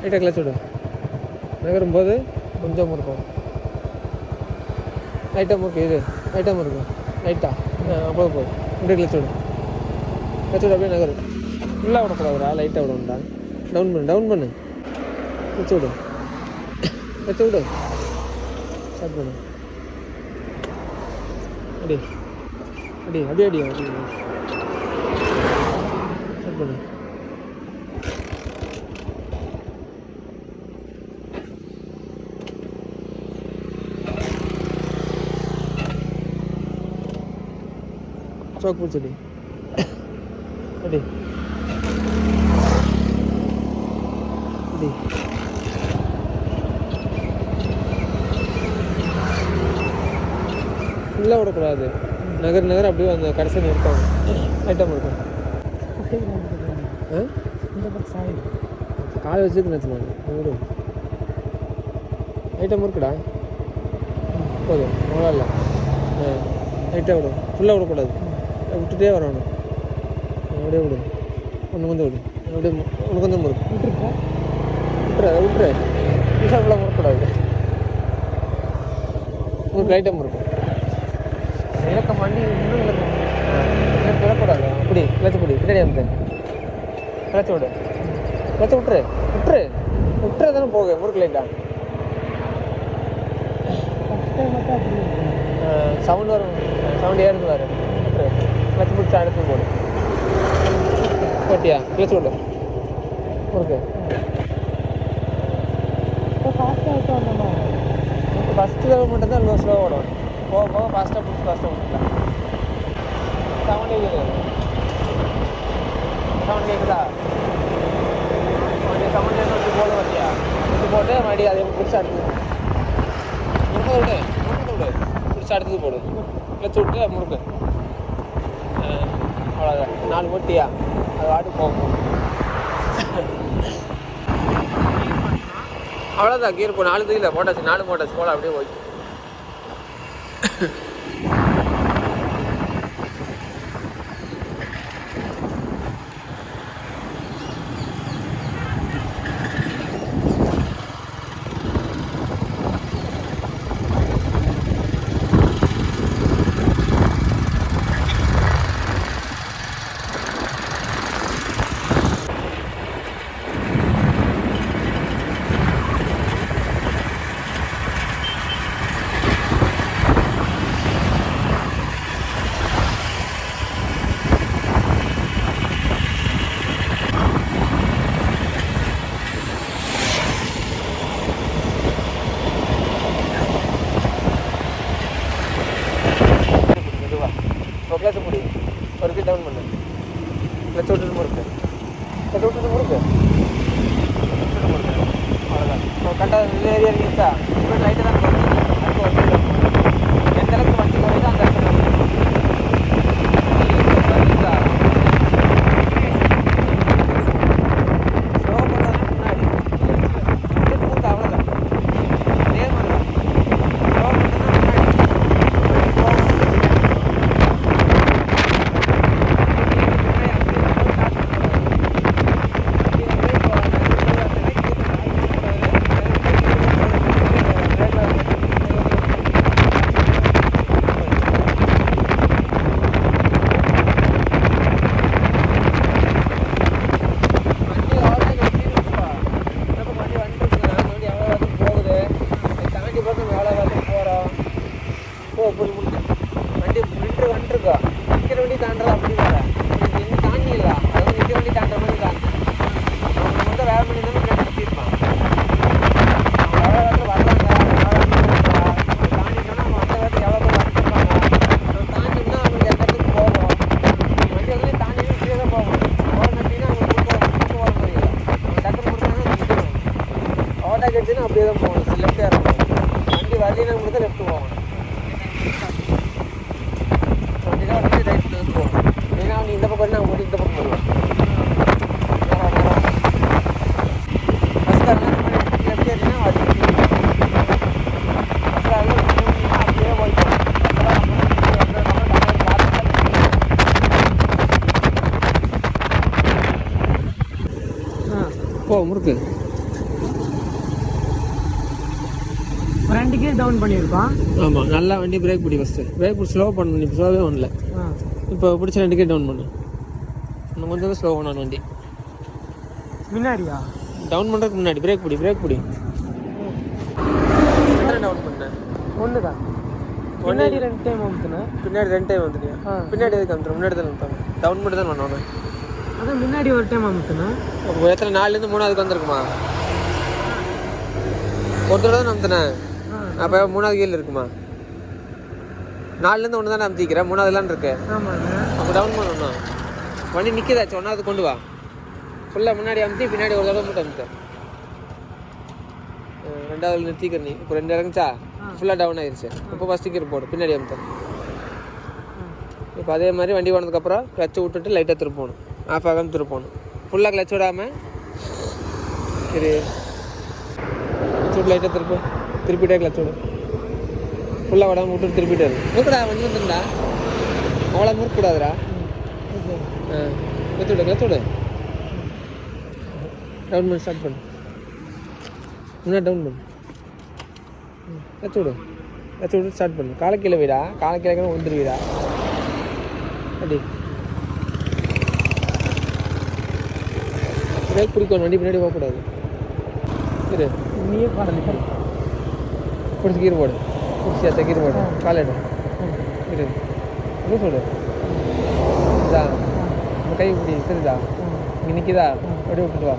லைட்டாக கிளச் விடு. நகரும்போது கொஞ்சம் முறுக்கும். லைட்டாக முறுக்கு இது. லைட்டாக முறுக்கு. லைட்டாக போதும். அப்படியே கிளச் விடு. கிளச் விடு அப்படியே நகரு. ஃபுல்லாக விடக்கூடாதுடா, லைட்டாக விடணும்டா. டவுன் பண்ணு. கிளச் விடு. கிளச் விடு. ஸ்டார்ட் பண்ணு. அடி அடி அடி அடி அடி ஸ்டார்ட் பண்ணு. சோக்கு பிடிச்சடி அடி அடி. ஃபுல்லாக விடக்கூடாது. நகர் அப்படியே அந்த கடைசி நிறுத்தம். ஐட்டம் இருக்கும். காலை வச்சுருக்குன்னு வச்சுனாங்க. ஐட்டம் இருக்குடா. போதும், அவ்வளோ இல்லை. லைட்டாக விடும். ஃபுல்லாக விடக்கூடாது. விட்டுட்டே வரணும். அப்படியே விடு. ஒன்று கொஞ்சம் விடு. அப்படியே ஒன்று கொஞ்சம் முறுக்கு. விட்டுரு. ஃபுல்லாக முறுக்கூடாது. உங்களுக்கு லைட்டாக முறுக்கும். இலக்கம் வண்டி இன்னும் இலக்கம் விடக்கூடாது. அப்படி கிளச்சு பிடி. பின்னாடி வந்து கிளச்சு விடு. கிளச்சு விட்டுரு தானே போக முறுக்கு லைட்டா. சவுண்ட் வரும். சவுண்ட் ஏறுது வரும். விட்டுரு. கிளச்சு பிடிச்சா அடுத்து போடு. ஓட்டியா கிளச்சு விடு. முறுக்கு ஃபஸ்ட்டு தடவை மட்டும்தான் லோ ஸ்லோவாக ஓடணும். போக ஃபாஸ்ட்டாக விட்டுலாம். சவுண்ட் கேட்குதா? சவுண்ட் வந்து போட வந்தியா? இது போட்டு மறுபடியும் அதை பிடிச்சி அடுத்தது விடு. பிடிச்சி அடுத்தது போடு. கிளச்சு விட்டு முறுக்கு. அவ்வளோதான். 4 மூட்டியா அது வாட்டு போகும். அவ்வளோதான். கீர் போ 4 தூக்கில போட்டாச்சு. 4 போட்டாச்சு. போல அப்படியே போய் கிளச்சு பிடி. ஒரு கீ டவுன் பண்ணு. கிளச்சு விட்டுட்டு முறுக்கு. அவ்வளோதான். இப்போ கரெக்டாக ஏரியா இருந்துச்சா? இப்போ லைட்டாக தான் போகுது. அடுத்து ஒரு எந்த அளவுக்கு வண்டி போகுதோ அந்த இடத்துல ஸ்லோ பண்ணாலும் முன்னாடி பூத்து. அவ்வளோதான். அதே மாதிரி தான். ஸ்லோ பண்ணால் வண்டி வந்துருக்கா. நிற்கிற வண்டி தாண்டா. அப்படி வேற இன்னும் தாண்டி இல்லை. அது வந்து நிற்கிற வண்டி தாண்டுற மாதிரி தாண்டி நம்ம வந்து வேலை பண்ணி தான் நிறுத்திருப்பான். எவ்வளோ வேகத்தில் வர்றாங்க. தாண்டிட்டோன்னா நம்ம அந்த வேகத்தில் எவ்வளோ பேர் வந்துருப்பாங்க. நம்ம தாண்டினா அவங்களுக்கு எந்த இடத்துக்கு போகும். வண்டி வந்து தாண்டினா கீழே தான் போகணும். ஓரம் கட்டினா அவங்க கூட்டு ஓர மாதிரி இல்லை. நம்ம டக்குனு முடிச்சாங்கன்னா நிற்கணும். ஓவர்டேக் அடிச்சுன்னா அப்படியே தான் போகணும். லெஃப்டாக இருக்கும். வண்டி வரலினா மட்டும் தான் லெஃப்ட் போகணும். நீ இந்த பக்கம் நான் இந்த பக்கம் வருவேன். ஃபஸ்ட் எப்படி ஏறினா அது அப்படியே போய்க்கும். போ முறுக்கு. ஃப்ரண்ட்டுக்கே டவுன் பண்ணியிருக்கோம். ஆமாம், நல்லா வண்டி பிரேக் பிடி ஃபஸ்ட்டு. பிரேக் பிடி ஸ்லோ பண்ணணும். இப்போ ஸ்லோவே பண்ணல. இப்போ பிடிச்ச 2 டவுன் பண்ணு. இன்னும் கொஞ்சம் ஸ்லோ பண்ணணும் வண்டி. முன்னாடியா டவுன் பண்ணுறதுக்கு முன்னாடி பிரேக் பிடி. டவுன் பண்ணேன் ஒன்று தான். பின்னாடி 2 டைம் அமுத்துனேன். பின்னாடி 2 டைம் வந்துட்டியா? பின்னாடி எதுக்கு அமுத்துறேன்? முன்னாடி தான் அமுத்தாங்க. டவுன் மட்டும் தான் பண்ணணும். அதான் முன்னாடி ஒரு டைம் அமுத்துனேன். எத்தனை 4லேருந்து 3ஆவதுக்கு வந்துருக்குமா? ஒரு தடவை தான் அமுத்துனேன். அப்போ 3வது கீழே இருக்குமா? 4லேருந்து 1 தானே அமுத்திக்கிறேன். 3ஆவதுலான்னு இருக்கு. ஆமாங்க. அப்போ டவுன் பண்ணணும். வண்டி நிற்கிதாச்சு. 1வது கொண்டு வா. ஃபுல்லாக முன்னாடி அமுத்தி பின்னாடி ஒரு தடவை மட்டும் அமுத்த. 2வது நிறுத்திக்கிற நீ. இப்போ 2 இறங்குச்சா? ஃபுல்லாக டவுன் ஆயிடுச்சு. இப்போ ஃபஸ்ட்டு கீர் போடு. பின்னாடி அமுத்த. இப்போ அதே மாதிரி வண்டி போனதுக்கப்புறம் கிளச்சு விட்டுட்டு லைட்டாக திருப்பணும். ஆஃப் ஆகாமல் திருப்பணும். ஃபுல்லாக கிளச் விடாமல் சரி கிளச் லைட்டாக திருப்பிட்டே கிளச் விடு. ஃபுல்லாக விடாமல் விட்டுட்டு திருப்பிட்டே இருக்கு. முறுக்குடா வண்டி வந்துருந்தா அவ்வளோ முறுக்கு கூடாதுடா. கிளச் விடு. டவுன் பண்ணி ஸ்டார்ட் பண்ணு. முன்னாடி டவுன் பண்ணு. கிளச் விடு ஸ்டார்ட் பண்ணு. காலை கீழே வீடா. காலை கீழே வந்துருவீடா. அப்படி பிரேக் பிடிக்கணும். வண்டி பின்னாடி போகக்கூடாது. இரு நீயே பாடலி பிடிச்சி கீர் போடு. பிடிச்சியாச்சா கீர் போடு. காலை எடு. இரு என்ன சொல்லு. இதா நம்ம கை இப்படி தெரியுதா? இங்கே நிற்கிதா? அப்படியே விட்டுட்டு வா.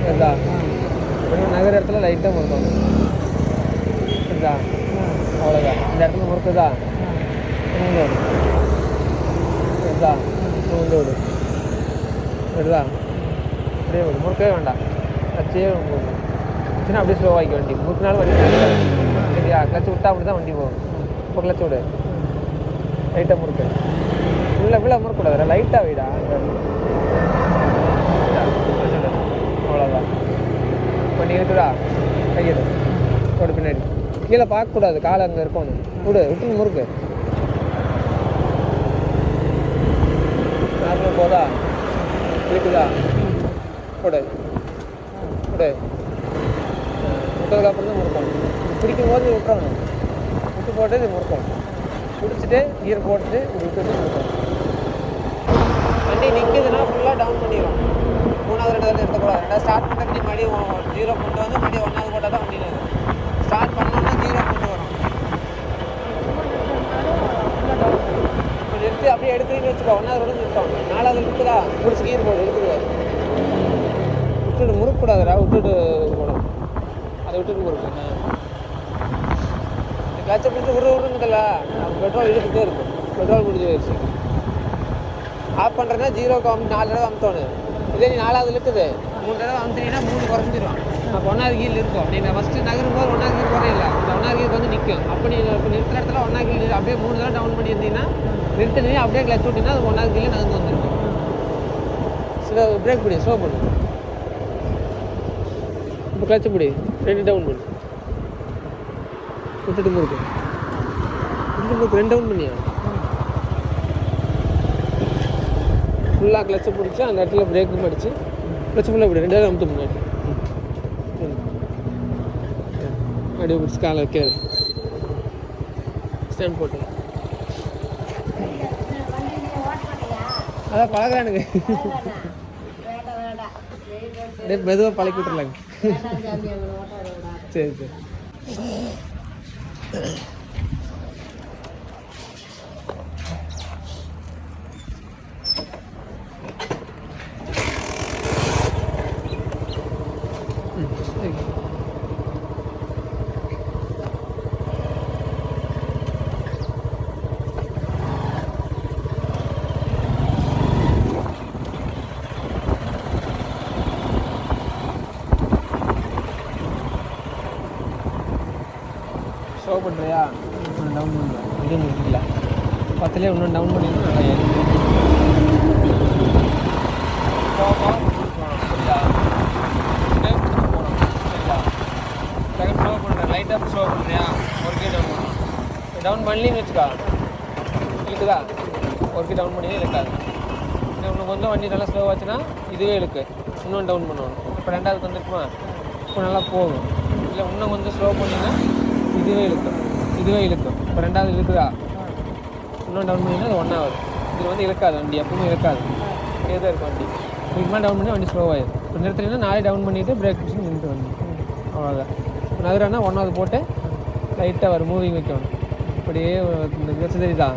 சரிதா? அப்படியே நகர இடத்துல லைட்டாக முறுக்கணும். சரிதா? அவ்வளோதான். இந்த இடத்துல முறுக்குதா? விடு. சரிதா? விடு. விடுதா? அப்படியே விடு. முறுக்கவே வேண்டாம். கச்சே போகணும். கிளச்சுனா அப்படியே ஸ்லோவாக்கி வண்டி. முறுக்குனாலும் வண்டி சரியா? கிளச்சு விட்டா அப்படி தான் வண்டி போகும். இப்போ கிளச்சு விடு. லைட்டாக முறுக்கு. இவ்வளோ முறுக்கூடாது. லைட்டாக வீடா. அவ்வளோதான். வண்டி இருக்குடா. கையிடு. போடு பின்னாடி. கீழே பார்க்கக்கூடாது. காலை அங்கே இருக்கணும். விட்டு முறுக்கு. நார்மல் போதா? இருக்குதா? போடு. விட்டதுக்கப்புறம் தான் முறுக்கணும். பிடிக்கும் போது விட்டுறணும். விட்டு போட்டு இது முறுக்கணும். பிடிச்சிட்டு கீர் போட்டுட்டு இப்படி விட்டுட்டு முறுக்கணும். வண்டி நிற்கிதுன்னா ஃபுல்லாக டவுன் பண்ணிடும். 3வது 2வது எடுக்கக்கூடாது. 2வது ஸ்டார்ட் பண்ணுறதுக்கு மறுபடியும் 0 கொண்டு வந்து மறுபடியும் 1வது போட்டால் தான் வண்டியில் ஸ்டார்ட் பண்ணோன்னா 0 கொண்டு வரும். இப்போ நிறுத்தி அப்படியே எடுக்கிறீங்கன்னு வச்சுக்கோ. 1வது ரோடு நிறுத்தம். 4வது இருக்குதா? பிடிச்சி கீர் போடு. இருக்குது விட்டுட்டு முறுக்கூடாதுடா. விட்டுட்டு இது போடும். அதை விட்டுட்டு முறுக்கு. கிளச்சை பிடிச்சி உருங்குதில்ல, பெட்ரோல் இழுத்துட்டே இருக்கும். பெட்ரோல் முடிஞ்சு போயிடுச்சு. ஆஃப் பண்ணுறதுனா 0க்கு 4 தடவை அமுத்தோணும். இதே நீ 4வது இருக்குது 3 தடவை அமுத்தினீங்கன்னா 3 குறைஞ்சிடும். அப்போ 1வது கீழ் இருக்கும். நீங்கள் ஃபஸ்ட்டு நகரும் போது 1வது கீழ் குறையில்லை. இந்த 1வது கீழ் வந்து நிற்கும். அப்போ நீங்கள் இப்போ நிறுத்துற இடத்துல 1வது கீழ் அப்படியே 3 தடவை டவுன் பண்ணியிருந்தீங்கன்னா நிறுத்தினீங்க அப்படியே கிளச் விட்டிங்கன்னா அது 1வது கீழே நகர்ந்து வந்துருக்கும். சில பிரேக் பிடி. ஸ்லோ பண்ணு. இப்போ கிளச்சு பிடி. 2 டவுன் பண்ணு. விட்டுட்டு முறுக்கு. 2 டவுன் பண்ணியா? ஃபுல்லாக கிளச்சை பிடிச்சி அந்த இடத்துல பிரேக்கும் அடிச்சு கிளச்சு ஃபுல்லாக இப்படி 2 அமுத்து முன்னாடி. அப்படியே பிடிச்சி காலை வைக்காது. ஸ்டாண்ட் போட்டு அதான் பழகிறானுங்க. மெதுவாக பழக்கி விட்டுருலாங்க. சரி. ஷோ பண்ணுறியா? டவுன் பண்ணுறேன். வண்டி முடிக்கல. 10லே இன்னும் டவுன் பண்ணிங்கன்னா நல்லா ஏறி சரியா? போகணும் சரியா? செகண்ட் ஸ்லோ பண்ணுறேன். லைட்டாக ஸ்லோ பண்ணுறியா? ஒரு கீ டவுன் பண்ணணும். டவுன் பண்ணலின்னு வச்சுக்கா. இழுக்குதா? ஒரு கீ டவுன் பண்ணி இழுக்காது. இன்னும் கொஞ்சம் வண்டி நல்லா ஸ்லோவாச்சுன்னா இதுவே இழுக்கு. இன்னும் டவுன் பண்ணணும். இப்போ 2வது வந்துருக்குமா? இப்போ நல்லா போகும். இல்லை இன்னும் கொஞ்சம் ஸ்லோ பண்ணிங்கன்னா இதுவே இழுக்கும். இப்போ ரெண்டாவது இழுக்குதா, இன்னும் டவுன் பண்ணிங்கன்னா அது ஒன்றாவது. இது வந்து இழுக்காது வண்டி, எப்பவுமே இழுக்காது, ஏதோ இருக்கும் வண்டி. இதுக்கு மேலே டவுன் பண்ணி வண்டி ஸ்லோவாகிடும். இப்போ நிறுத்தினா நாளே டவுன் பண்ணிவிட்டு பிரேக் பிடிச்சி நின்று வண்டி, அவ்வளோதான். இப்போ நகரானா ஒன்றாவது போட்டு லைட்டாக வரும், மூவிங் வைக்கணும். இப்படியே இந்த கிளச்சு தெரியுதா,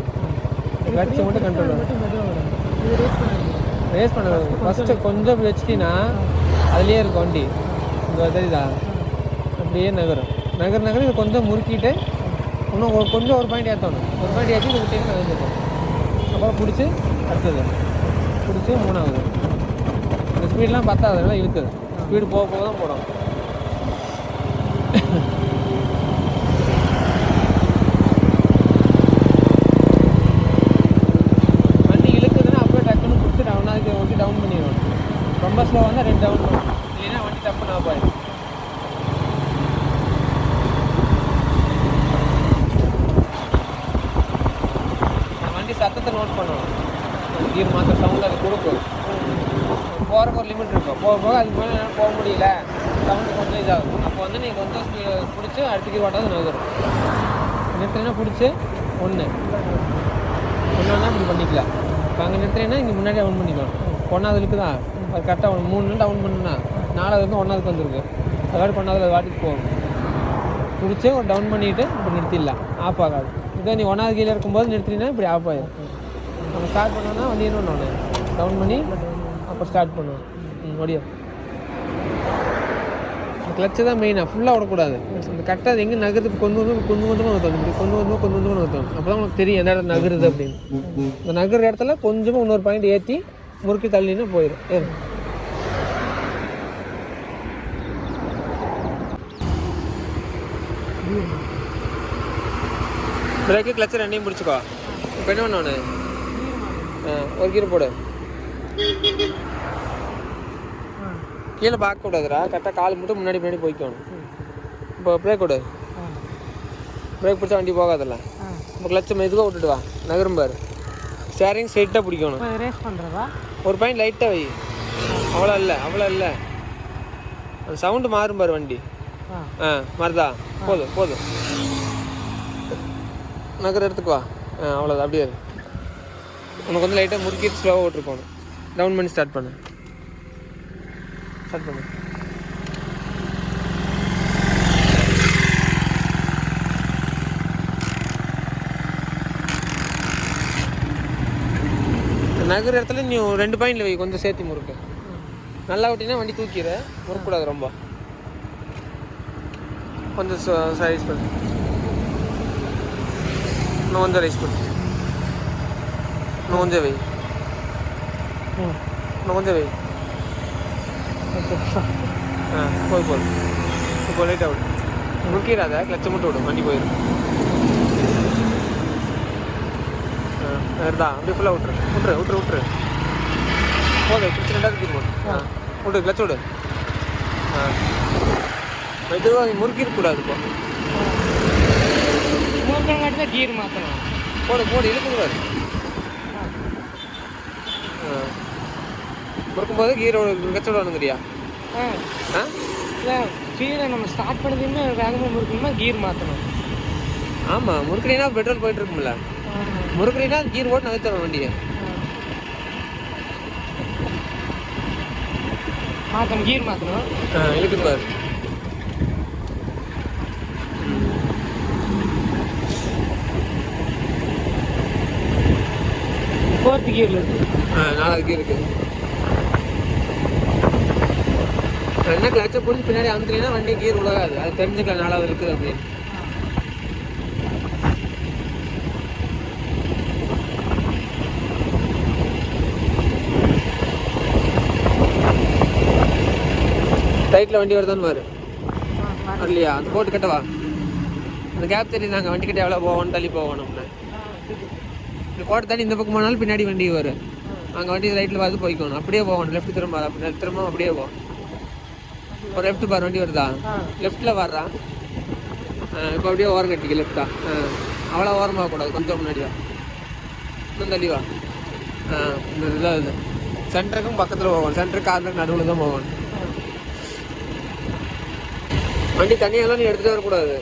கிளச்சை மட்டும் கண்ட்ரோல் வரும். ரேஸ் பண்ணுறது ஃபஸ்ட்டு கொஞ்சம் வச்சிட்டின்னா அதுலேயே இருக்கும் வண்டி. இங்கே தெரியுதா, அப்படியே நகரும். இது கொஞ்சம் முறுக்கிட்டு இன்னும் கொஞ்சம் ஒரு பாயிண்ட் ஏற்றணும். ஒரு பாயிண்ட் ஏற்றி இது விட்டிங்கன்னா நகர்ந்துடும். அப்புறம் பிடிச்சி அடுத்தது பிடிச்சி மூணாவது. இந்த ஸ்பீடெலாம் பத்தாது, அதெல்லாம் இழுக்குது. ஸ்பீடு போக போக தான் போடும். வண்டி இழுக்குதுன்னா அப்படியே டக்குன்னு பிடிச்சி டவுனாக ஓட்டி டவுன் பண்ணிடுவோம். ரொம்ப ஸ்லோவாக இருந்தால் 2 டவுன் பண்ணும், இல்லைன்னா வண்டி டப்பு நான் போயிடும். சத்தத்தை நோட் பண்ணணும். கீர் மாற்ற சவுண்ட் அது கொடுக்கும். போகிறக்கு ஒரு லிமிட் இருக்கும். போக போக அதுக்கு மேலே போக முடியல, சவுண்டு கொஞ்சம் இதாகும். அப்போ வந்து நீங்கள் கொஞ்சம் பிடிச்சி அடுத்த கீர் ஓட்டாவது நகரும். நிறுத்தினா பிடிச்சி ஒன்றா இப்படி பண்ணிக்கலாம். இப்போ அங்கே நிறுத்தினா இங்கே முன்னாடி டவுன் பண்ணிக்கலாம். ஒன்றாவது இருக்குதா, அது கரெக்டாக 3 டவுன் பண்ணுன்னா 4வது வந்து 1வது வந்துருக்கு. அதோட 1வது அது வாட்டிக்கு போகும். பிடிச்சி ஒரு டவுன் பண்ணிவிட்டு இப்படி நிறுத்திடலாம், ஆஃப் ஆகாது. இதே நீ 1வது கீழே இருக்கும்போது நிறுத்தினா இப்படி ஆஃப் ஆகிடும். நம்ம ஸ்டார்ட் பண்ணோன்னா வண்டி என்ன ஒன்று டவுன் பண்ணி அப்போ ஸ்டார்ட் பண்ணுவோம். முடியும். இந்த கிளச்சு தான் மெயினாக, ஃபுல்லாக விடக்கூடாது. அந்த கரெக்டாக அது எங்கே நகருது கொஞ்சம் கொஞ்சமாக நகர்த்தணும். இப்படி கொஞ்சம் நகர்த்தணும். அப்போ தான் உங்களுக்கு தெரியும் எந்த இடத்துல நகருது அப்படின்னு. இந்த நகர இடத்துல கொஞ்சமாக இன்னொரு பாயிண்ட் ஏற்றி முறுக்கி தள்ளினா போயிடும். பிரேக்கு கிளச்சு ரெண்டையும் பிடிச்சிக்கோ. இப்போ என்ன பண்ண ஒரு கீரை போடு. கீழே பார்க்க கூடாதுடா, கரெக்டாக கால் மட்டும் முன்னாடி போய்க்கணும். இப்போ பிரேக் விடு. பிரேக் பிடிச்சா வண்டி போகாதல்ல. இப்போ கிளச்சை மெதுவாக விட்டுட்டு வா, நகரும் பாரு. ஸ்டேரிங் ஸ்ட்ரைட்டாக பிடிக்கணும். ரேஸ் பண்ணுறதா ஒரு பாயிண்ட் லைட்டாக வை. அவ்வளோ இல்லை அந்த சவுண்டு மாறும் பாரு வண்டி. மாறுதா, போதும். நகர இடத்துக்கு வா. அவ்வளோதான், அப்படியே உனக்கு வந்து லைட்டாக முறுக்கிட்டு ஸ்லோவாக ஓட்டிருக்கணும். டவுன் பண்ணி ஸ்டார்ட் பண்ணு. நகர இடத்துல நீ 2 பாயிண்டில் வை, கொஞ்சம் சேர்த்து முறுக்கு. நல்லா ஓட்டினா வண்டி தூக்கிடு, முறுக்கூடாது ரொம்ப. கொஞ்சம் ரைஸ் பண்ணு, இன்னும் கொஞ்சம் ரைஸ் பண்ணு, இன்னும் கொஞ்சம் வை. போதும். இப்போ லைட்டாக விடு, முறுக்கிடாத, கிளச்சை மட்டும் விடும், வண்டி போயிடும். தான் அப்படியே ஃபுல்லாக விட்டுரு. போதும், பிடிச்சி 2வது கீர் போடு. விடு, கிளச் விடு. மெதுவாக முறுக்கிடக்கூடாது. இப்போ முறுக்கினா கீர் மாற்றணும். போடு இழுக்குது. முறுக்கும்போது கீரோட கிளச்சோட வந்துக்கிறியா? இல்லை, கீரை நம்ம ஸ்டார்ட் பண்ணதுமே வேகமாக முறுக்கணுமா கீர் மாற்றணும்? ஆமாம், முறுக்கினா பெட்ரோல் போயிட்டு இருக்கும்ல. முறுக்கினா கீர் போட்டு நகர்த்தணும் வண்டியை. கீர் மாற்றணும். இழுக்குது பாரு. ஃபோர்த்து கீரில் இருக்குது. 4வது கீர் இருக்குது. என்ன கிளச்சை பிடிச்சி பின்னாடி அமுத்துனா வண்டி கீர் உலகாது, அது தெரிஞ்சுக்கலாம் 4வது இருக்குது அப்படின்னு. ரைட்டில் வண்டி வருதான்னு பாரு. இல்லையா, அந்த போட்டு கட்டவா, அந்த கேப் தெரியுதாங்க, வண்டி கிட்ட எவ்வளோ போகணும், தள்ளி போகணும்னு. இந்த கோட்டை தாண்டி இந்த பக்கம் போனாலும் பின்னாடி வண்டி வரும். அங்கே வண்டி ரைட்டில் பார்த்து போய்க்கணும், அப்படியே போகணும். லெஃப்ட் திரும்ப அப்படியே போகும். ஒரு லெஃப்ட் பாரு, வண்டி வருதா, லெஃப்ட்டில் வர்றா. இப்போ அப்படியே ஓரம் கட்டிக்க லெஃப்டா. அவ்வளோ ஓரமாக கூடாது, கொஞ்சம் முன்னாடி வா, இன்னும் தள்ளி வா. இந்த இதில் இது சென்டருக்கும் பக்கத்தில் போகணும். சென்டருக்கு கார்னர் நடுவில் தான் போகணும். வண்டி தண்ணியெல்லாம் நீ எடுத்துகிட்டு வரக்கூடாது.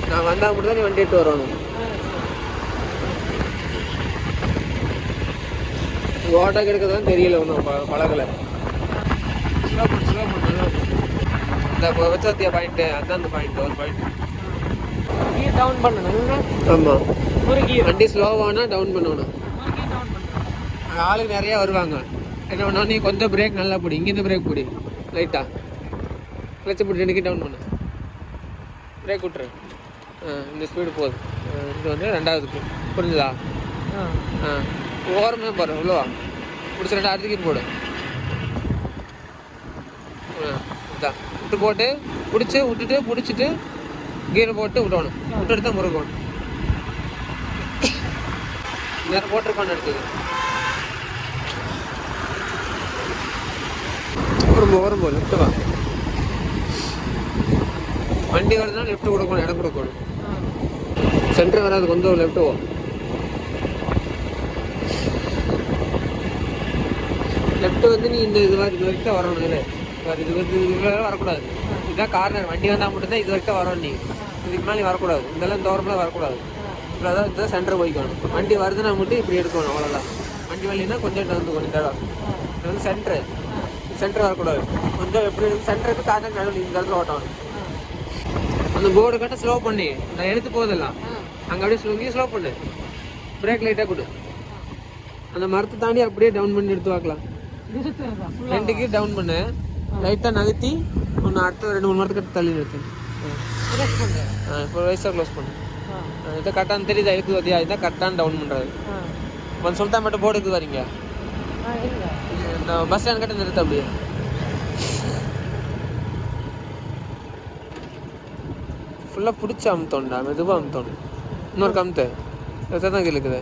நான் வந்தால் மட்டும் தான் நீ வண்டி எடுத்து வரணும். ஓட்டா கிடைக்கிறதுலாம் தெரியல ஒன்றும் பழகலை. ஸ்லோ பண்ணு. இந்த வச்சத்தியா பாயிண்ட்டு அதுதான் அந்த பாயிண்ட் ஒரு பாயிண்ட். கீர் டவுன் பண்ணணும். ஆமாம், ஒரு கீர் வண்டி ஸ்லோவானா டவுன் பண்ணணும். அங்கே ஆளுக்கு நிறையா வருவாங்க. என்ன பண்ணணும், நீ கொஞ்சம் பிரேக் நல்லா பிடி. இங்கேருந்து பிரேக் பிடி லைட்டாக. கிளச்சு பிடி 2 கீ டவுன் பண்ணு. பிரேக் விட்டுரு. இந்த ஸ்பீடு போகுது. இது வந்து 2வதுக்கு புரிஞ்சுதா? ஓரமே போடுற உள்ளவா பிடிச்சி 2 அடுத்த கீர் போடு. இதான் விட்டு போட்டு பிடிச்சி விட்டுட்டு பிடிச்சிட்டு கீரை போட்டு விடணும். விட்டுட்டு தான் முறுக்கணும். நேரம் போட்டிருக்கான்னு எடுத்தது வரும்போ லெஃப்ட் வா. வண்டி வருதுன்னா லெஃப்ட் கொடுக்கணும், இடம் கொடுக்கணும். சென்டர் வராது, கொஞ்சம் லெஃப்ட் வா. லெஃப்ட் வந்து நீ இந்த இது வரைக்கும் தான் வரணும். இல்லை இது வந்து இவ்வளோ வரக்கூடாது. இதுதான் கார்னர். வண்டி வந்தால் மட்டும்தான் இது வரைக்கும் வரணும். நீ இதுக்கு மேலே நீ வரக்கூடாது. இதெல்லாம் தோரம்லாம் வரக்கூடாது. இப்போ அதான் இதுதான் சென்டர் போய்க்கணும். வண்டி வருதுன்னா மட்டும் இப்படி எடுக்கணும், அவ்வளோதான். வண்டி வரலைன்னா கொஞ்சம் வந்து இந்த இடம் இது வந்து சென்டர் வரக்கூடாது. கொஞ்சம் எப்படி சென்டருக்கு கார்னர் நடுவில் இந்த இடத்துல ஓட்டணும். அந்த போர்டு கட்ட ஸ்லோ பண்ணி நான் எடுத்து போதெல்லாம் அங்கே அப்படியே ஸ்லோ பண்ணு. பிரேக் லைட்டாக கொடு. அந்த மரத்தை தாண்டி அப்படியே டவுன் பண்ணி எடுத்து பார்க்கலாம். 2 கீர் டவுன் பண்ணு. லைட்டாக நகர்த்தி ஒன்று அடுத்த 2-3 மரத்துக்கிட்ட தள்ளி நிறுத்து. இப்போ வயசாக க்ளோஸ் பண்ணு. இதை கரெக்டான தெரியுதா? இருக்குது பார்த்தியா? இதுதான் கரெக்டான டவுன் பண்ணுறது. ஒன்று சொல்லிட்டா மட்டும் போர்டு இருக்குது வரீங்க. இந்த பஸ் ஸ்டாண்ட் கிட்ட நிறுத்த அப்படியே. ஃபுல்லாக பிடிச்சி அமுத்தோண்டா, மெதுவாக அமுத்தோணும். இன்னொரு கமுத்து தான் இருக்குது.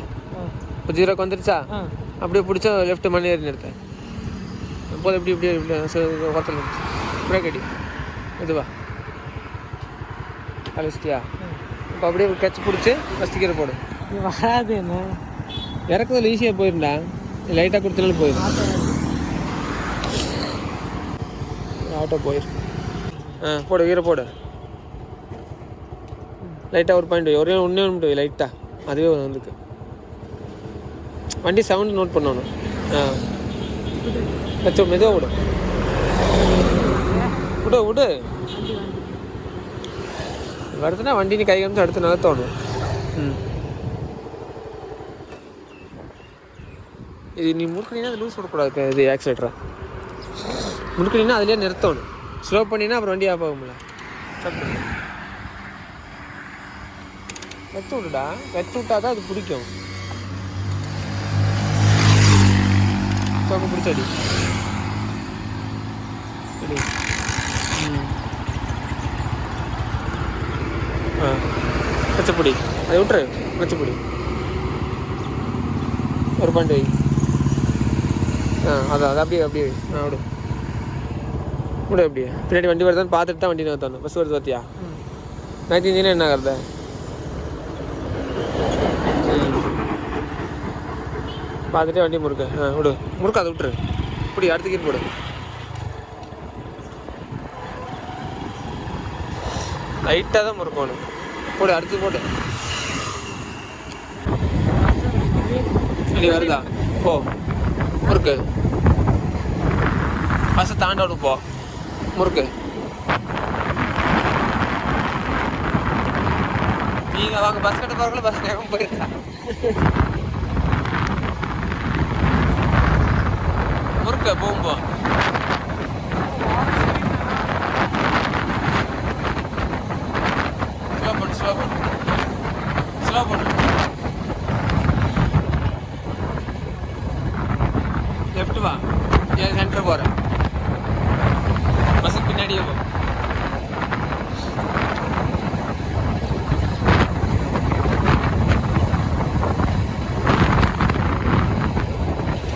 இப்போ 0க்கு வந்துருச்சா? அப்படியே பிடிச்சா லெஃப்ட் மணி ஏறி நிறுத்த. போது இப்படி ஒருத்தல் பிரேக் அடி மெதுவா. கழிச்சிட்டியா? இப்போ அப்படியே கட்சி பிடிச்சி ஃபஸ்ட்டு கீரை போடு. வராது என்ன இறக்குறதுல ஈஸியாக போயிருந்தா லைட்டாக கொடுத்தாலும் போயிடும். ஆட்டோ போயிடும். போடு கீரை போடு. லைட்டாக ஒரு பாயிண்ட் ஒன்றே ஒன்று லைட்டாக அதுவே வந்துருக்கு. வண்டி சவுண்டு நோட் பண்ணணும். வச்சோ மெதுவாக விடு வருதுன்னா வண்டி நீ கை காமிச்சு அடுத்து நகர்த்தணும். இது நீ முறுக்குனீங்கன்னா அது லூஸ் விடக்கூடாது. இது ஆக்சிலேட்டரா முறுக்குனீங்கன்னா அதுலேயே நிறுத்தணும். ஸ்லோ பண்ணினா அப்புறம் வண்டி ஆஃப் ஆகும்ல. வச்சு விட்டுடா. வச்சு விட்டா தான் அது பிடிக்கும். சோப்பு பிடிச்சடி வச்சப்பொடி அதை விட்டுரு. வச்சப்பொடி ஒரு பாயிண்ட் வை. அது அப்படியே வை. விடு அப்படியே. பின்னாடி வண்டி வருதான்னு பார்த்துட்டு தான் வண்டி நிறுத்தணும். பஸ் வருது பார்த்தியா? நைட்டு என்ன ஆகுறது? பார்த்துட்டே வண்டி முறுக்க. விடு முறுக்க அதை விட்டுரு. இப்படி அடுத்த கீர் போடு. லைட்டாக தான் முறுக்கணும். போடு அடுத்து போடு. இப்படி வருதா? போ முறுக்கு. பஸ்ஸை தாண்டோடு போ. முறுக்கு. நீங்கள் வாங்க பஸ் கட்ட போகிறக்குள்ள பஸ் நேரம் போயிருக்கா. முறுக்க போகும்போ ஸ்லோ பண்ணு. லெஃப்ட் வா. ஏன் சென்டர் போகிறேன்? பஸ்ஸுக்கு பின்னாடியே போ.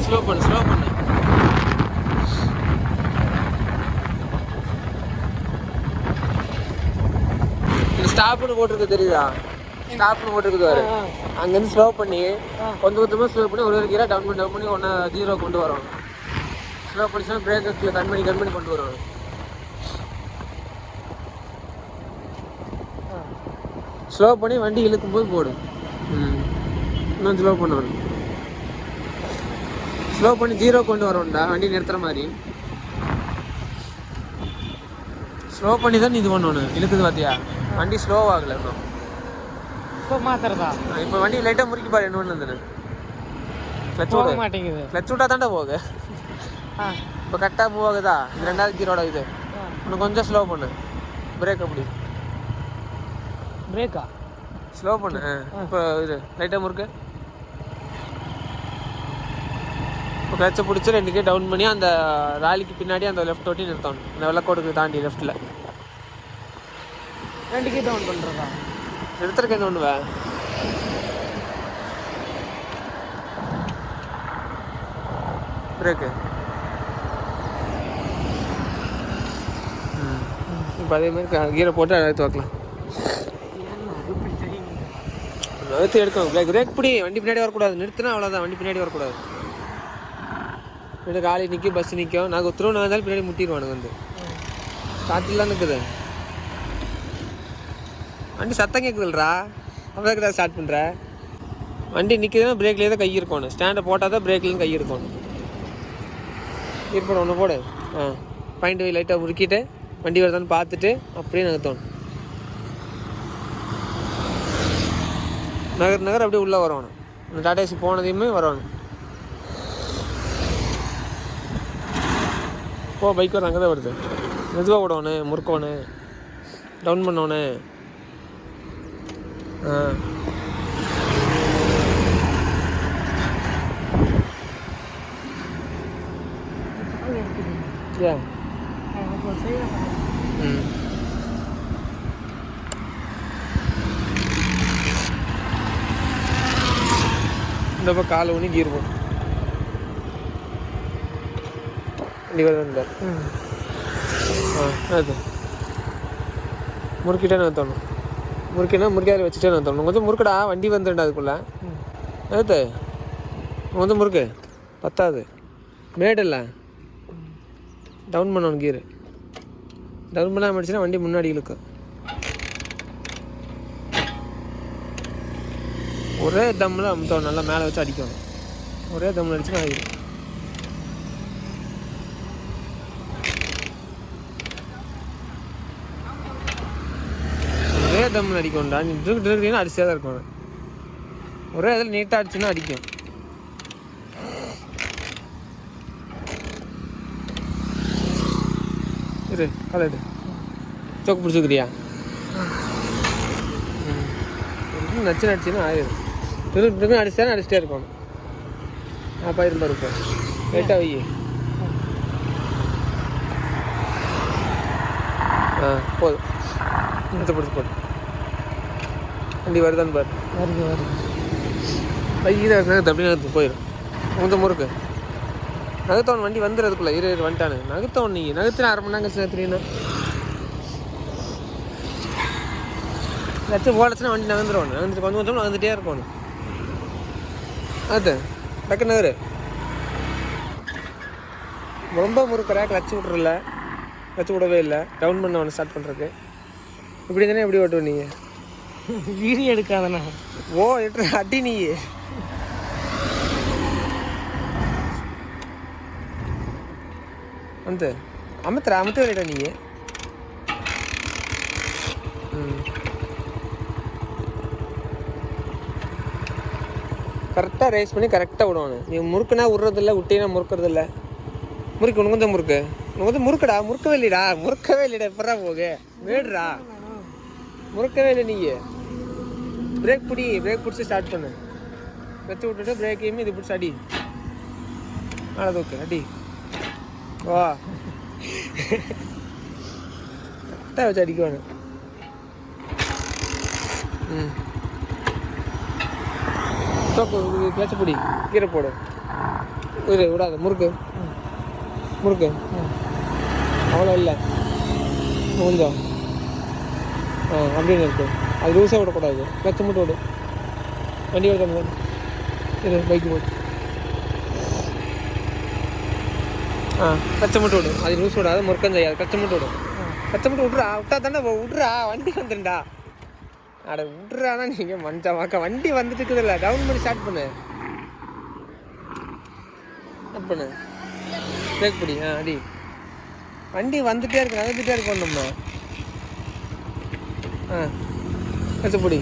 ஸ்லோ பண்ணு. ஸ்டாப்னு போட்டிருக்கு தெரியுதா? ஸ்டாப்னு போட்டிருக்குது வரு. அங்கேருந்து ஸ்லோ பண்ணி கொஞ்சமாக ஸ்லோ பண்ணி ஒரு கீரை டவுன் பண்ணி ஒன்று 0 கொண்டு வரோம். ஸ்லோ பண்ணிச்சுன்னா பிரேக்கு கண் பண்ணி கொண்டு வருவாங்க. ஸ்லோ பண்ணி வண்டி இழுக்கும்போது போடு. இன்னும் ஸ்லோ பண்ண வரும். ஸ்லோ பண்ணி 0 கொண்டு வரோம்டா வண்டி நிறுத்துற மாதிரி. ஸ்லோ பண்ணி தான் இது பண்ணணும். இழுக்குது பார்த்தியா, வண்டி ஸ்லோவாகலை இன்னும். இப்போ மாத்துறதா? இப்போ வண்டி லைட்டாக முறுக்கி பாரு என்ன வந்துன்னு. கிளச் போக மாட்டேங்குது. கிளச் விட்டா தாண்டா போகுது. இப்போ கரெக்டாக மூவ் ஆகுதா? இது 2வது கீரோட இது. இன்னும் கொஞ்சம் ஸ்லோ பண்ணு. பிரேக் அப்படி பிரேக்கா ஸ்லோ பண்ணு. இப்போ இது லைட்டாக முறுக்கு. இப்போ கிளச்சை பிடிச்சி 2 கே டவுன் பண்ணி அந்த ராலிக்கு பின்னாடி அந்த லெஃப்ட் ஓட்டி நிறுத்தணும். அந்த வெள்ளக்கோடுக்கு தாண்டி லெஃப்ட்டில் 2 கே டவுன் பண்ணுறதா? நிறுத்துறக்கு என்ன பண்ணுவேன்? பிரேக்கு. இப்போ அதே மாதிரி கீரை போட்டு அழுத்து வைக்கலாம். அழுத்து எடுக்கணும். பிரேக் பிடி. வண்டி பின்னாடி வரக்கூடாது. நிறுத்தினா அவ்வளோதான். வண்டி பின்னாடி வரக்கூடாது. பின்னாடி காலி நிற்கும், பஸ் நிற்கும். நாங்கள் திருவண்ணா வந்தாலும் பின்னாடி முட்டிடுவானுங்க வந்து. ஸ்டார்டிலாம் நிற்குது வண்டி. சத்தம் கேட்குதுல்றா. அப்போ ஸ்டார்ட் பண்ணுற வண்டி நிற்குதுன்னா பிரேக்லேயே தான் கை இருக்கணும். ஸ்டாண்டை போட்டால் தான் பிரேக்லேருந்து கை இருக்கணும். இருப்போம் ஒன்று போடு. பாயிண்ட் போய் லைட்டாக முறுக்கிட்டு வண்டி வருதான்னு பார்த்துட்டு அப்படியே நகர்த்தணும். நகர் அப்படியே உள்ளே வரணும். அந்த டாடா ஏசி போனதையுமே வரணும். போ, பைக் வர அங்கே தான் வருது. மெதுவாக விடணும், முறுக்கணும், டவுன் பண்ணணும். இந்த பக்கம் காலை ஊனி கீர் போடும். வண்டி வருது. அது முறுக்கிட்டே நான் தோணும். முறுக்கியால் வச்சுட்டே நான் தோணும். கொஞ்சம் முறுக்கடா, வண்டி வந்துடும்டா அதுக்குள்ளே. அது கொஞ்சம் முறுக்கு பத்தாது. மேடில்ல டவுன் பண்ணணும். கீரு டவுன் பண்ண ஆரம்பிச்சுன்னா வண்டி முன்னாடி இழுக்கும். ஒரே தம்மில் அமுத்தணும். நல்லா மேலே வச்சு அடிக்கணும். ஒரே தம்மில் அடிச்சுன்னா ஆகிடும். ஒரே தம்மில் அடிக்கணும்டா. நீ ட்ரிக் அடிச்சே தான் இருக்கணும். ஒரே இதில் நீட்டாக அடிச்சுன்னா அடிக்கும். இரு காலடு சோக்கு பிடிச்சிக்கிறியா? நச்சு நடிச்சுன்னா ஆயிடும். ட்ரிக் அடிச்சுட்டா அடிச்சிட்டே இருக்கணும். பயிரும் இருப்பேன் லைட்டாக வை. போதும். பிடிச்சி போடு. வண்டி வருதான்னு பாரு. வருது. பையில நகர்த்து அப்படியே நகர்த்து போயிடும். கொஞ்சம் முறுக்கு நகர்த்தவன். வண்டி வந்துடுறதுக்குள்ள இரு வந்துட்டானு நகர்த்தவன். நீ நகர்த்தினா 1/2 மணி நேரம் கழிச்சு நகர்த்துறீங்கன்னா லட்சம் போலச்சுன்னா வண்டி நகர்ந்துருவானு. நகர்ந்துட்டு கொஞ்சம் நகர்ந்துட்டே இருக்கணும். அது டக்கு நகரு. ரொம்ப முறுக்கிற கிளச்சு விட்றல. கிளச்சு விடவே இல்லை. டவுன் பண்ண ஒன்று ஸ்டார்ட் பண்ணுறதுக்கு. இப்படி தானே எப்படி ஓட்டுவோம் நீங்கள்? வீடியோ எடுக்காதண்ணா. ஓ எட்டு அடி நீ. வந்து அமுத்த விளையாட நீ. கரெக்டாக ரேஸ் பண்ணி கரெக்டாக விடுவானு. நீ முறுக்குனா விட்றதில்ல, விட்டீங்கன்னா முறுக்கிறதில்ல. முறுக்கு உனக்கு கொஞ்சம் முறுக்கு. உனக்கு வந்து முறுக்குடா. முறுக்கவே இல்லைடா. எப்படா போகு வேடுறா. முறுக்கவே இல்லை நீ. பிரேக் பிடிச்சி ஸ்டார்ட் பண்ணு. வச்சு விட்டுட்டு பிரேக்கையுமே இது பிடிச்சி அடி. அவ்வளோ ஓகே அடி. வா கரெக்டாக வச்சு அடிக்குவானு. கிளச்சு பிடி. கீரை போடு. விடாத. முறுக்கு அவ்வளோ இல்லை. கொஞ்சம் அப்படின்னு இருக்கு. அது லூஸாக விடக்கூடாது. கிளச்சு மட்டும் விடு. வண்டி விட பைக்கு போடு. ஆ கச்சை மட்டும் விடு, அது லூஸ் விடாது, முறுக்கம் செய்யாது, கச்சை மட்டும் விடு. கச்சை மட்டும் விட்றா, விட்டா தானே விட்றா, வண்டி வந்துடும்டா. அட விட்றானா நீங்கள் மஞ்சா வாக்கா, வண்டி வந்துட்டு இருக்குதுல்ல, டவுன் பண்ணி ஸ்டார்ட் பண்ணு. ஸ்டார்ட் பண்ணு, பிரேக் பிடி. அடி, வண்டி வந்துகிட்டே இருக்கு, நகர்ந்துட்டே இருக்கு நம்ம. கச்சை பிடி,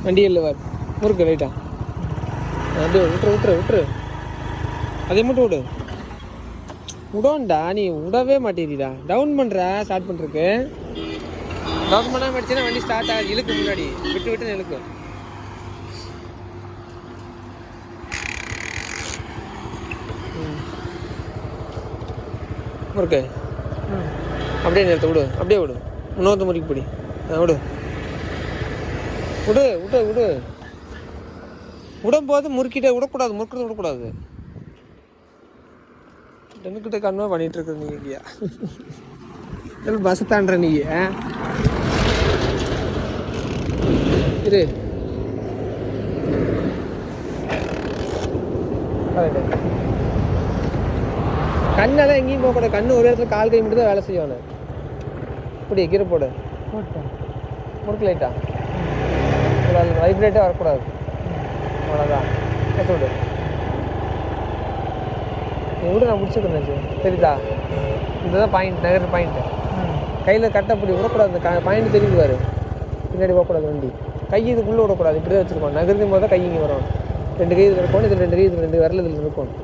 வண்டி இல்லை வார், முறுக்கு ரைட்டா. அப்படியே விட்டுரு, அதே மட்டும் விடு. விடோண்டா, நீ விடவே மாட்டேறிடா. டவுன் பண்ணுற ஸ்டார்ட் பண்ணுறதுக்கு. டவுன் பண்ணாமல் அடிச்சுன்னா வண்டி ஸ்டார்ட் ஆகி இழுக்கு, முன்னாடி விட்டு இழுக்கும். முறுக்கு அப்படியே நிறுத்த விடு, அப்படியே விடு. இன்னொருத்த முறுக்கி பிடி. விடு விடு விடு விடு. விடும்போது முறுக்கிட்டே விடக்கூடாது, முறுக்கிறது விடக்கூடாது. எனக்கிட்ட கன்வா பண்ணிட்டு இருக்க நீங்க பஸ் தாண்ட நீ இரு. கண்ணெல்லாம் எங்கேயும் போகக்கூடாது, கண்ணு ஒரு இடத்துல கால் கை மட்டும் தான் வேலை செய்யணும். இப்படி கீரை போடு, முறுக்கு லைட்டா வைப்ரேட்டே வரக்கூடாது, அவ்வளோதான். கேட்டு விடு, நீ விடு, நான் முடிச்சுக்கிறேன். தெரியுதா? இதுதான் பாயிண்ட், நகர் பாயிண்ட்டு. கையில் கட்டை பிடி விடக்கூடாது, இந்த பாயிண்ட் தெரியுதுவார். பின்னாடி போகக்கூடாது வண்டி, கை இதுக்குள்ளே விடக்கூடாது. இப்படி தான் வச்சுருக்கோம், நகர்த்தும் போது தான் கை இங்கே வரும். 2 கை இதில் இருக்கணும், இதில் 2 கை, இதில் 2 விரல் இதில் இருக்கணும்.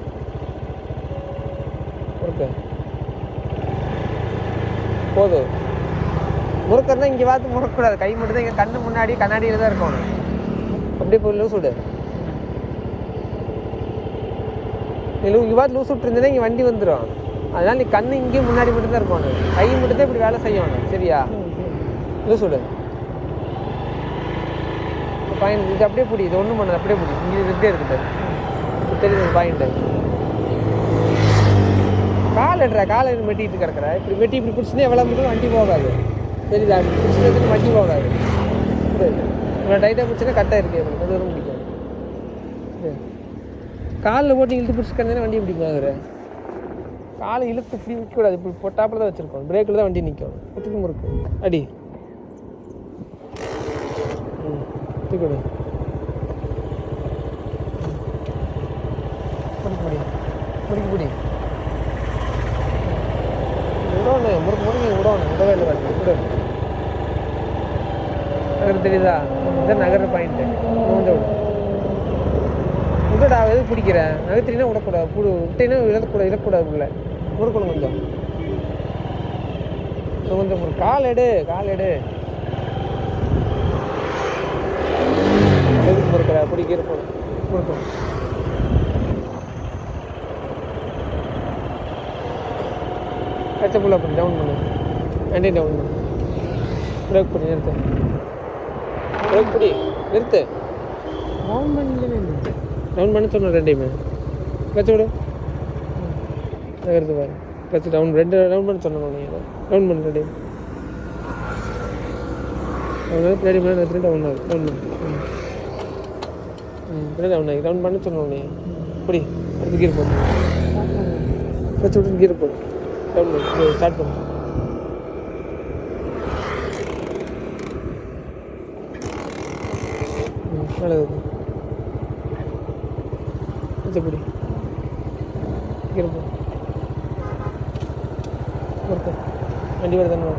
ஓகே போதும். முறுக்கறனா இங்கே பார்த்து முறுக்கக்கூடாது, கை மட்டும் தான் இங்கே கண்ணு முன்னாடி கண்ணாடியில் தான் இருக்கணும். அப்படியே போய் லூஸ் விடு. நீ இங்கே பார்த்து லூஸ் விட்டுருந்தேன்னா இங்கே வண்டி வந்துடும். அதனால் நீ கண்ணு இங்கேயும் முன்னாடி மட்டும்தான் இருக்கணும், கை மட்டும் தான் இப்படி வேலை செய்யணும். சரியா? லூஸ் விடு. பாயிண்ட் இது அப்படியே பிடி, இது ஒன்றும் பண்ணது, அப்படியே பிடி. இங்கே இது இப்படியே இருக்குது, தெரியுது பாயிண்ட்டு. கால் எடுறா, காலை மெட்டிட்டு கிடக்குற. இப்படி வெட்டி இப்படி பிடிச்சினா எவ்வளோ மட்டும் வண்டி போகாது. தெரியுதா? பிடிச்சிட்டு வண்டி போகாது. இவ்வளோ டைட்டாக பிடிச்சினா கட்டாக இருக்கு, அது வரும் பிடிக்கும். காலில் போட்டு இழுத்து பிடிச்சிக்கிறதுனா வண்டி பிடிக்காது. காலை இழுத்து இப்படி விற்கக்கூடாது, இப்படி பொட்டாப்பில் தான் வச்சுருக்கோம். பிரேக்கில் தான் வண்டி நிற்கும். குத்துக்கும் இருக்கு அடி கொடு. முறுக்கு பிடி, விடணும். முறுக்கு விடணும், விடவே இல்லை. விடு, நகர் தெரியுதா? இதுதான் நகர பாயிண்ட்டு. கொஞ்சம் விடு, விடடா. எது பிடிக்கிறேன்? நகர்த்தினா விடக்கூடாது, விட்டீங்கன்னா இழக்கூடாது. உள்ள முறுக்கணும் கொஞ்சம் கொஞ்சம். கால் எடு. எதுக்கு முறுக்கிற? பிடிக்கிற போதும் முறுக்கணும். கச்சை புள்ள பண்ணி டவுன் பண்ணு, வண்டி டவுன் பண்ணு. பிரேக் பண்ணி நிறுத்து, பிரேக் பண்ணி நிறுத்து. டவுன் பண்ண சொன்ன 2டைமே. கச்சை விடு, நகர்த்து பாரு. கச்சை டவுன் 2 டவுன் பண்ண சொன்னோம். நீங்கள் டவுன் பண்ண 2டைம். அதனால பின்னாடி மேலே நிறுத்தி டவுன் ஆகுது. டவுன் பண்ணு. பின்னாடி டவுன் ஆகி டவுன் பண்ண சொன்னோம். நீ இப்படி அடுத்து கீர் போடு, கச்சை விட்டு கீர் போடு. டவுன் பண்ணு, ஸ்டார்ட் பண்ணு. நல்லது. கச்சைப்பிடி கீர் போடு. வண்டி வருது தானே,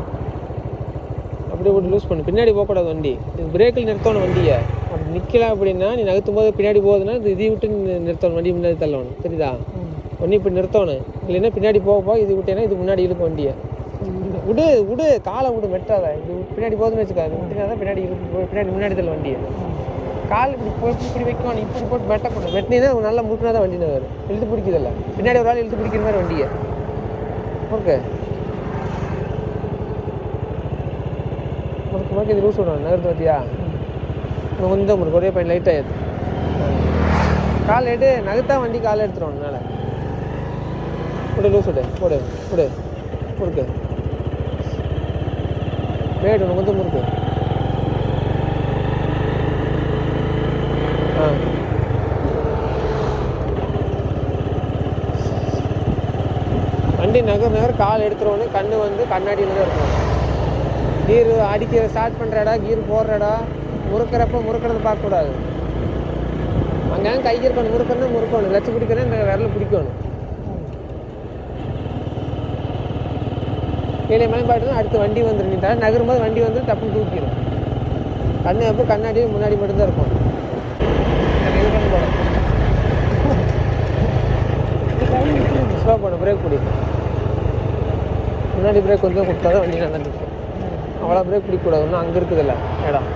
அப்படியே போட்டு லூஸ் பண்ணு. பின்னாடி போகக்கூடாது வண்டி. இது பிரேக்கில் நிறுத்தணும் வண்டியை. அப்படி நிற்கல அப்படின்னா நீ நகர்த்தும் போது பின்னாடி போகுதுன்னா இதை விட்டு நிறுத்தணும், வண்டி முன்னாடி தள்ளணும். தெரியுதா? ஒன்று இப்படி நிறுத்தணும், இல்லைன்னா பின்னாடி போக இது விட்டேன்னா இது முன்னாடி இழுக்கும் வண்டியை. விடு, காலை விடு, மெட்டாத. இது பின்னாடி போகுதுன்னு வச்சுக்காது, விட்டுனா தான் பின்னாடி இழுக்கு, பின்னாடி முன்னாடி தள்ள வண்டியை. கால் இப்படி வைக்கணும், இப்படி போட்டு மெட்டக்கூடாது. மெட்டினா நல்லா முறுக்குனா தான் வண்டி வரும். இழுத்து பிடிக்குதில்ல, பின்னாடி ஒரு ஆள் இழுத்து பிடிக்கிற மாதிரி வண்டியை. ஓகே முறுக்கு இது லூஸ் விடணும். நகர்த்து பார்த்தியா? கொஞ்சம் முறுக்கு, ஒரே பையன் லைட்டாக ஏற்று. கால் எடு, நகர்த்தா வண்டி காலை எடுத்துருவோம். மேலே விடு, லூஸ் விடு, விடு முறுக்கு. வேடு கொஞ்சம் முறுக்கு. வண்டி நகர் கால் எடுத்துருவோன்னு கண்ணு வந்து கண்ணாடியில் தான் இருக்கும். கீர் அடிக்கிற ஸ்டார்ட் பண்ணுற இடம், கீர் போடுற இடம், முறுக்கிறத பார்க்கக்கூடாது. அங்கே கை இருக்கணும், முறுக்கணும், லட்சம் பிடிக்கிறேன் இந்த விரல பிடிக்கணும். கீழே மேலே பாட்டு அடுத்து வண்டி வந்துடும். நீ நகரும்போது வண்டி வந்து டப்புன்னு தூக்கிடும். கண்ணு எப்போ கண்ணாடி முன்னாடி மட்டும்தான் இருக்கும். ஸ்லோ பண்ண பிரேக் பிடி. முன்னாடி பிரேக் கொஞ்சம் கொடுத்தா தான் வண்டி நல்லா நிற்கும். அவ்வளோ பிரேக் பிடிக்கக்கூடாது. ஒன்றும் அங்கே இருக்குதில்ல இடம்.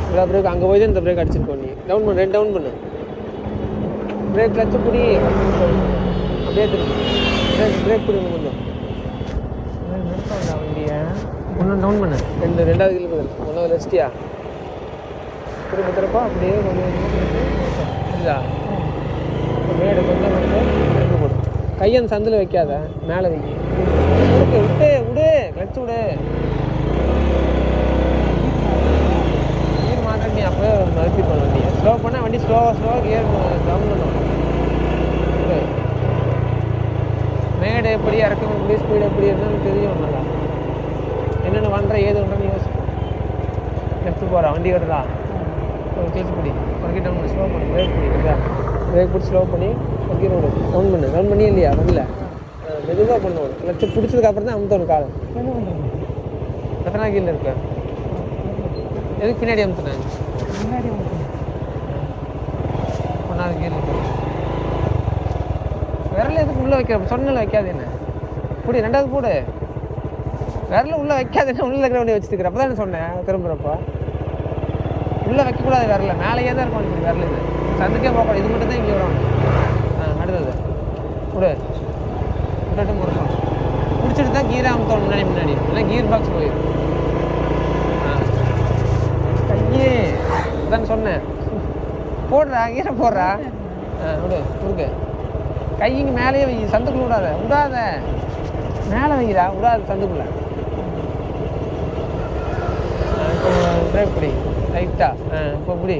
இவ்வளோ பிரேக் அங்கே போய் தான் இந்த பிரேக் அடிச்சிருக்கோம். நீ டவுன் பண்ணு, 2 டவுன் பண்ணு. பிரேக் கிளச்சு பிடி, அப்படியே திருப்பி பிரேக் பிடி. கொஞ்சம் நிறுத்தா வண்டியை ஒன்றும் டவுன் பண்ணு. 2வது கிலோ 1வது வச்சிட்டியா? திருப்பா அப்படியே கொஞ்சம் இல்லையா? மேடை கொஞ்சம் திருப்பி போடு. கையை அந்த சந்தில் வைக்காத, மேலே வைக்கி. விடு கிளச்சு விடு. கீர் மாற்ற நீ அப்போ மறுபடி பண்ண வண்டியை ஸ்லோ பண்ணால் வண்டி ஸ்லோவாக கியர் டவுன் பண்ணும். மேடை எப்படி இறக்கம் எப்படி ஸ்பீடு எப்படி இருந்தாலும் தெரியும். நல்லா என்னென்ன பண்ணுற ஏது பண்ணுறேன்னு யோசிக்கும். லெஃப்ட் போகிறா வண்டி வருதா, ஒரு கிளச்சு பிடி, ஒரு கிட்ட டவுன் ஸ்லோ பண்ணி பிரேக் பிடி. பிரேக் பிடிச்சி ஸ்லோ பண்ணி ஒரு கீர் விடு. டவுன் பண்ணி இல்லையா? வரல, மெதுவாக பண்ணுவோம். கிளச்சு பிடிச்சதுக்கப்புறம் தான் அமுத்தணும். காலம் எத்தனை கீழே இருக்க? எதுக்கு பின்னாடி அமுத்துனேன்? ஒன்றாவது கீழே இருக்கு. விரல எதுக்கு உள்ளே வைக்கிற? சொன்னல வைக்காது என்ன பிடி. 2வது போடு. விரல உள்ளே வைக்காதுன்னு உள்ளே இருக்கிற வண்டி வச்சுருக்கிற. அப்போ தான் சொன்னேன் திரும்புகிறப்போ உள்ளே வைக்கக்கூடாது. விரல மேலேயே தான் இருக்கும். இப்படி விரல இது சந்துக்கே போகக்கூடாது. இது மட்டும் தான் இங்கே வரும். அடுத்தது விடு. விட்டுட்டு முறுக்கணும். பிடிச்சிட்டு தான் கீரை அமுத்தோம் முன்னாடி. இல்லை கீர் பாக்ஸ் போயிடும். கையே தான் சொன்னேன். போடுறா கீரை போடுறா. விடு முறுக்கு. கையிங்க மேலேயே வை. சந்துக்குள்ள விடாத. மேலே வைக்கிறா, விடாது சந்துக்குள்ள. பிரேக் பிடி லைட்டாக. இப்போ பிடி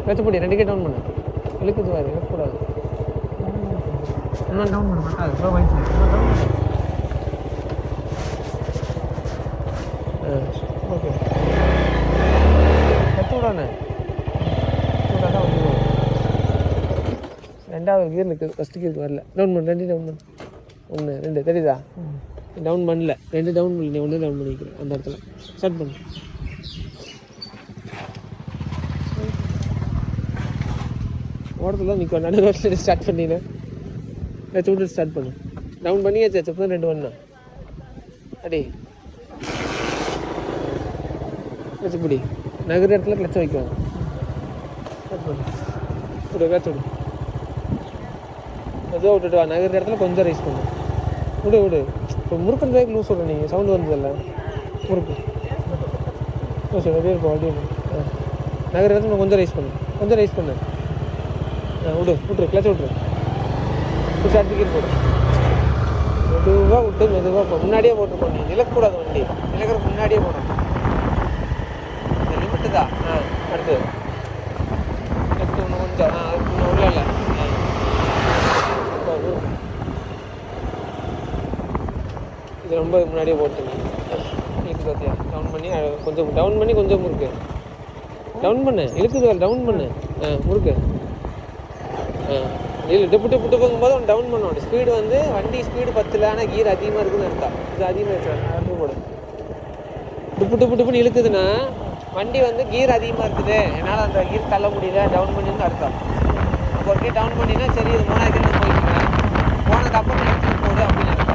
வச்சு பிடி. 2 கே டவுன் பண்ணு. இழுக்குது வாரு, இழுக்கக்கூடாது. இன்னும் டவுன் பண்ண மாட்டாது. ஸ்லோ வைஸ் டவுன் பண்ணு. ஓகே கற்று விடானே தான் வந்து 2வது கீர் இருக்குது. ஃபஸ்ட்டு கீருக்கு வரல. டவுன் பண்ணு. 2 டவுன் பண்ணு. 1 2 தெரியுதா? டவுன் பண்ணல. 2 டவுன் பண்ணல. நீ 1 டவுன் பண்ணிக்கிறேன். அந்த இடத்துல ஸ்டார்ட் பண்ணு. ஓரத்தில் நிற்கும். நடு ரோட்டில் ஸ்டார்ட் பண்ணினேன். லட்சம் விட்டு ஸ்டார்ட் பண்ணு. டவுன் பண்ணியாச்சு. அப்போ தான் 2 ஒன்றா அடி கிளச்சு பிடி. நகர இடத்துல கிளச்ச வைக்கும். ஸ்டார்ட் பண்ணு. விடு கிளச்சு விடு. மெதுவாக விட்டுட்டு வா. நகர இடத்துல கொஞ்சம் ரைஸ் பண்ணு. விடு. இப்போ முறுக்கன் பிரேக் லூஸ் விட. நீங்கள் சவுண்டு வந்ததில்ல முறுக்கு லூஸ் விட. அப்படியே இருக்கும். அப்படியே நகர இடத்துல கொஞ்சம் ரைஸ் பண்ணு. விட்ரு கிளச்ச விட்ரு. ஸ்டார்ட் கீர் போடு. மெதுவாக போ. முன்னாடியே போட்டுருக்கோம். நீ நிலக்கூடாது. வண்டி நிலக்கிறதுக்கு முன்னாடியே போடணும். இந்த லிமிட்டு தான். அடுத்து இன்னும் கொஞ்சம் இன்னும் உள்ள இல்லை. இது ரொம்ப முன்னாடியே போட்டுங்க. இழுக்கு பார்த்தியா? டவுன் பண்ணி கொஞ்சம் முறுக்கு. டவுன் பண்ணு. இழுக்குது டவுன் பண்ணு. முறுக்கு. இல்லை டிப்பு போகும்போது அவன் டவுன் பண்ணணும். ஸ்பீடு வந்து வண்டி ஸ்பீடு 10 ஆனால் கீர் அதிகமாக இருக்குதுன்னு அர்த்தம். இது அதிகமாக வச்சு போடு. டிப்புன்னு இழுக்குதுன்னா வண்டி வந்து கீர் அதிகமாக இருக்குது, என்னால் அந்த கீர் தள்ள முடியல, டவுன் பண்ணின்னு அர்த்தம். அப்போ ஒரு கீர் டவுன் பண்ணினா சரி இது 3வது கீர் போய்க்குங்க, போனதுக்கப்புறம் எடுத்துகிட்டு போகுது அப்படின்னு அர்த்தம்.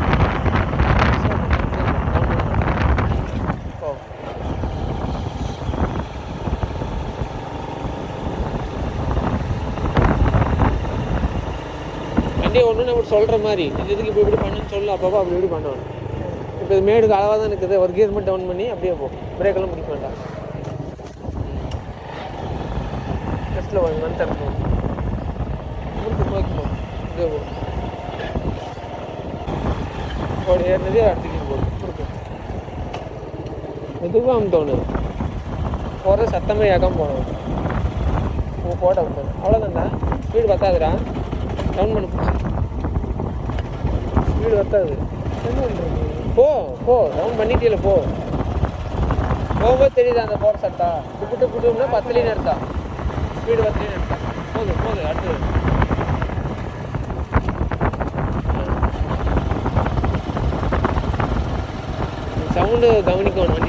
ஒன்று நம்ம சொல்கிற மாதிரி இது இதுக்கு இப்போ இப்படி பண்ணுன்னு சொல்லு. அப்பப்போ அப்படி இப்படி பண்ணுவாங்க. இப்போ இது மேடுக்கு அளவாக தான் இருக்குது. ஒரு கீர் மட்டும் டவுன் பண்ணி அப்படியே போ. பிரேக்கெல்லாம் முடிக்க வேண்டாம். டெஸ்ட்டில் ஒரு மந்த் எடுக்கணும். முறுக்கு போய்க்கணும். இதே போ அப்படி ஏறினதே அடுத்த கீர் போடும். முறுக்கு மெதுவாக அமுத்தோணும். போகிற சத்தமே ஏக்கம் போகணும். போட அமுத்தணும். அவ்வளோதான்டா. ஸ்பீடு பத்தாதுடா. டவுன் பண்ண ஸ்பீடு பத்தாது. என்ன பண்ணுறது? போ போ ரவுண்ட் பண்ணிட்டே போ. போகும்போது தெரியுது அந்த போகிற சட்டா புட்டு புட்டுன்னா 10லேயும் எடுத்தா ஸ்பீடு 10லேயும் எடுத்தா போது அடுத்து சவுண்டு கவனிக்கணும்.